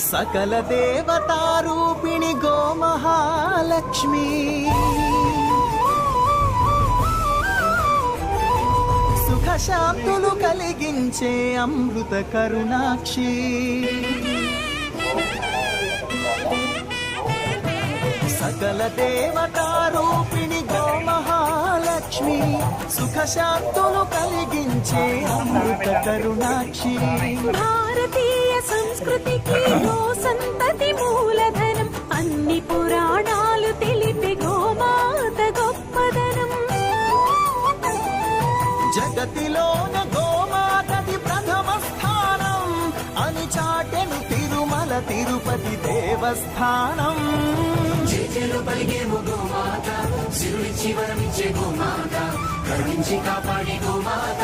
సకల దేవతారూపిణి గోమహాలక్ష్మి సుఖ శాంతులు కలిగించే అమృత కరుణాక్షి సకల దేవతారూపిణి గోమహాలక్ష్మి సుఖ శాంతులు కలిగించే అమృత కరుణాక్షి భారతీయ సంస్కృతికి గో సంతతి మూలధనం అన్ని పురాణాలు తెలిపే గోమాత గొప్పదనం జగతిలోన గోమాతది ప్రథమ స్థానం అని చాటెను తిరుమల తిరుపతి దేవస్థానం చేతులు పలిగేము గోమాత సిరులిచ్చి వరమిచ్చే గోమాత కరుణించి కాపాడే గోమాత